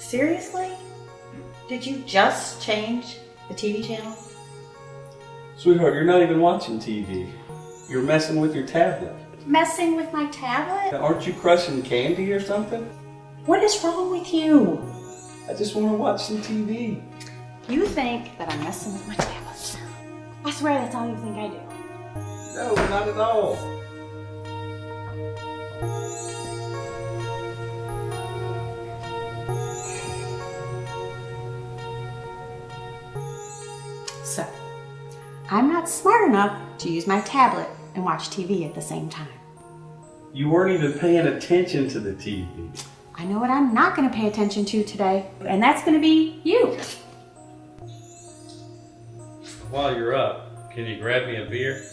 Seriously? Did you just change the TV channel? Sweetheart, you're not even watching TV. You're messing with your tablet. Messing with my tablet? Aren't you crushing candy or something? What is wrong with you? I just want to watch some TV. You think that I'm messing with my tablet. I swear that's all you think I do. No, not at all. So, I'm not smart enough to use my tablet and watch TV at the same time. You weren't even paying attention to the TV. I know what I'm not going to pay attention to today, and that's going to be you. While you're up, can you grab me a beer?